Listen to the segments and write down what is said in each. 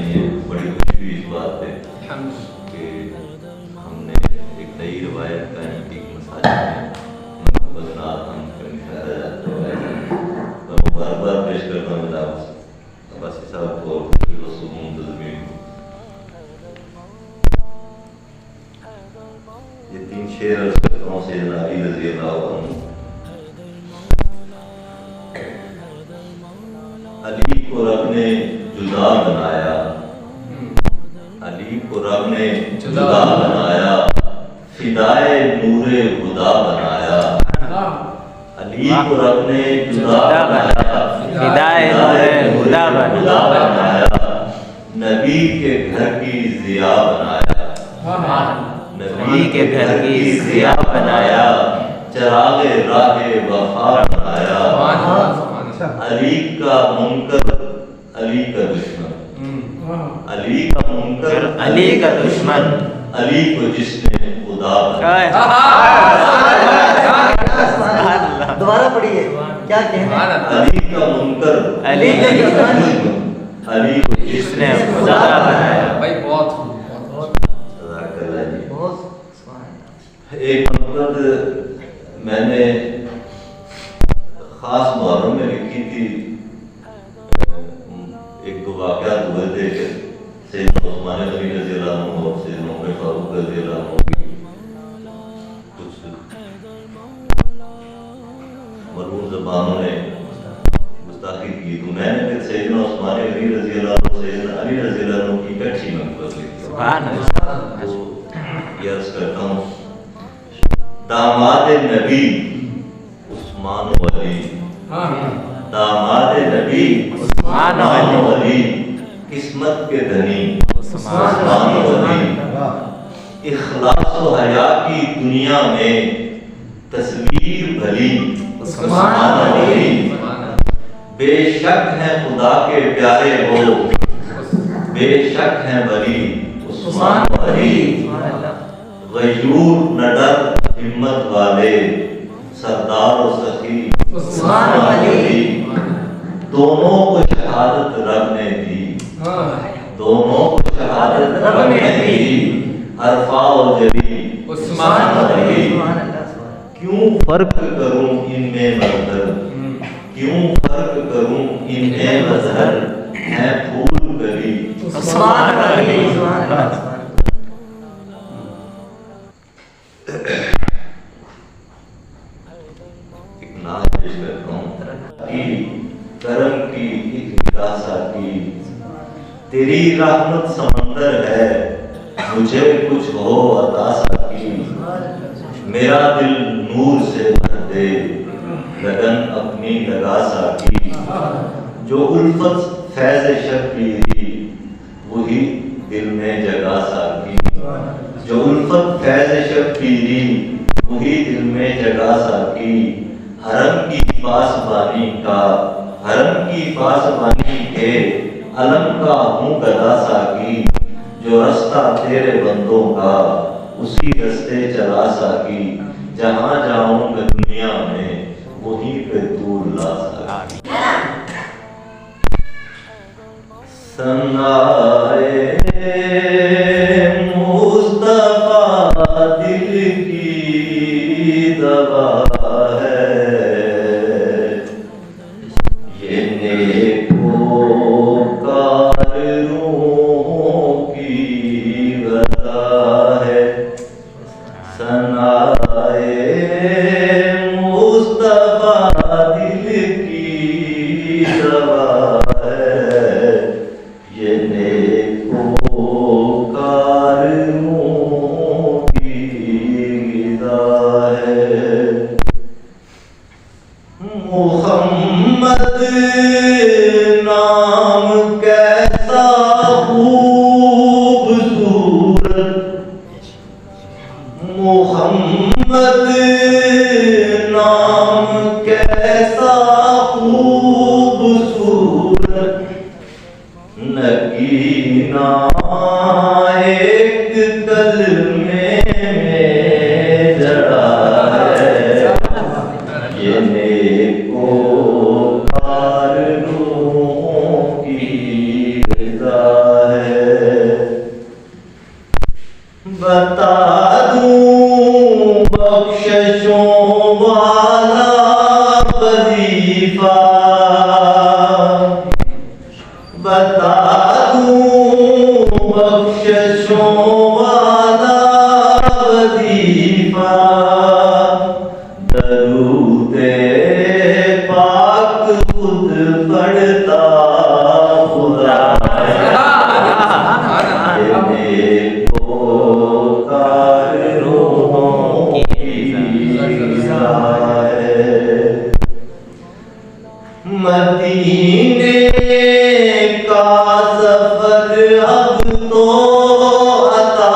نہیں ہے. بڑی خوشی ہوئی اس بات پہ کہ ہم نے ایک نئی روایت قائم کی مساجد میں بدنات ہم ٹھہرا جاتا ہے. میں بار بار پیش کرتا ہوں جناب عباسی صاحب کو منتظمین کو. یہ 3 شعر عرض کرتا ہوں سیدنا علی رضی اللہ عنہ. علی کو رب نے جدا بنایا, علی کو رب نے جدا بنایا, فدائے نور خدا بنایا. علی کو رب نے جدا بنایا, فدائے نور خدا بنایا. نبی کے گھر کی ضیا بنایا, نبی کے گھر کی ضیا بنایا. چراغ راہ وفا بنایا. علی کا منکر علی کا دشمن, علی کا منکر علی کا دشمن, علی کو جس نے خدا بنایا. دوبارہ پڑھیے کیا کہنا ہے. علی کا منکر علی کا دشمن, علی کو جس نے خدا بنایا. بھائی بہت ایک منقبت میں نے خاص محرم میں لکھی تھی. ایک 2 واقعات ہوئے تھے کہ سیدنا عثمان غنی رضی اللہ عنہ اور سیدنا عمر فاروق رضی اللہ عنہ کی کچھ مرحوم زبانوں نے گستاخی کی, تو میں نے پھر سیدنا عثمان غنی رضی اللہ عنہ اور سیدنا علی رضی اللہ عنہ کی اکٹھی منقبت لکھی. تو یہ عرض کرتا ہوں. داماد نبی عثمان و علی, داماد نبی عثمان و علی, قسمت کے دھنی عثمان و علی. اخلاص و حیا کی دنیا میں تصویر بھلی عثمان و علی. بے شک ہیں خدا کے پیارے ہو, بے شک ہیں ولی عثمان و علی. غیور نہ ڈر ہمت والے, سردار و سخی عثمان و علی. دونوں کو شہادت رب نے دی, دونوں کو شہادت رب نے دی. عرفہ و جلی عثمان و علی. کیوں فرق کروں ان میں مظہر, کیوں فرق کروں ان میں مظہر, ہے پھول گلی عثمان و علی. کرم کی ایک نکاسا کی, تیری رحمت سمندر ہے, مجھے کچھ ہو عطا سا کی. میرا دل نور سے بھر دے, لگن اپنی لگا سا کی. جو الفت فیض شبیری وہی دل میں جگا سا کی. جو الفت فیض شبیری وہی دل میں جگا سا کی. حرم کی پاسبانی کا, حرم کی پاسبانی کے علم کا ہوں گدا سا کی. جو رستہ تیرے بندوں کا اسی رستے چلا سا کی. جہاں جاؤں میں دنیا میں وہیں پہ دور لا سا کی. سنائے مصطفیٰ دل کی دوا نیکوکاروں کی رضا ہے. بتا دوں بخششوں والا وظیفہ، بتا دوں بخششوں والا وظیفہ، درود پاک خود پڑھتا خدا ہے، یہ پکار روحوں کی غذا ہے۔ مدینے کا سفر اب تو عطا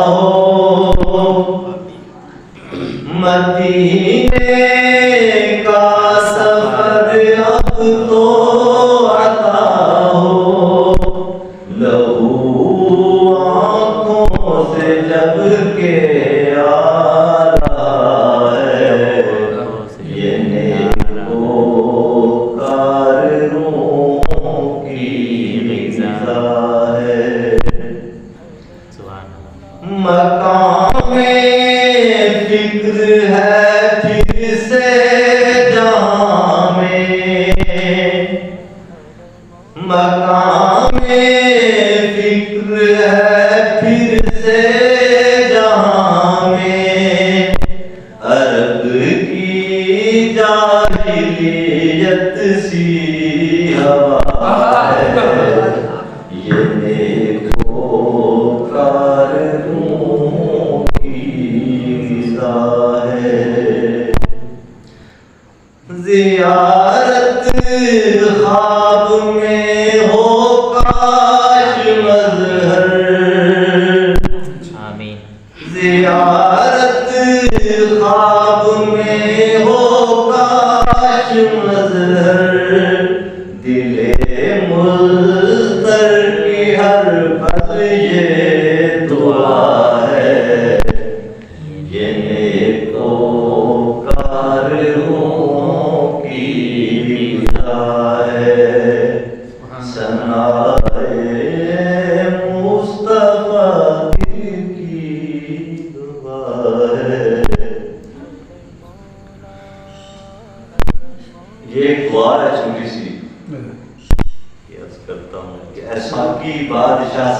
ہو، مدینے کا سفر اب تو عطا ہو، لہو آنکھوں سے جب کے آ رہا ہے، یہ نیک پکار روحوں کی غذا ہے۔ مقام فکر ہے پھر سے جہاں میں، مقام فکر ہے پھر سے جہاں میں، عرب کی جاہلیت سی ہوا ہے، یہ نیک پکار روحوں کی غذا ہے۔ زیارت خواب میں ہو کاش مظہر، آمین۔ زیارت خواب میں ہو کاش مظہر، دل مضطر کی ہر پل یہ دعا ہے، یہ نیک پکار روحوں کی غذا ہے۔ ثنائے مصطفیٰ دل کی دعا ہے۔ یہ ایک دعا ہے چھوٹی سی، یہ عرض کرتا ہوں کہ ایسا کی بادشاہ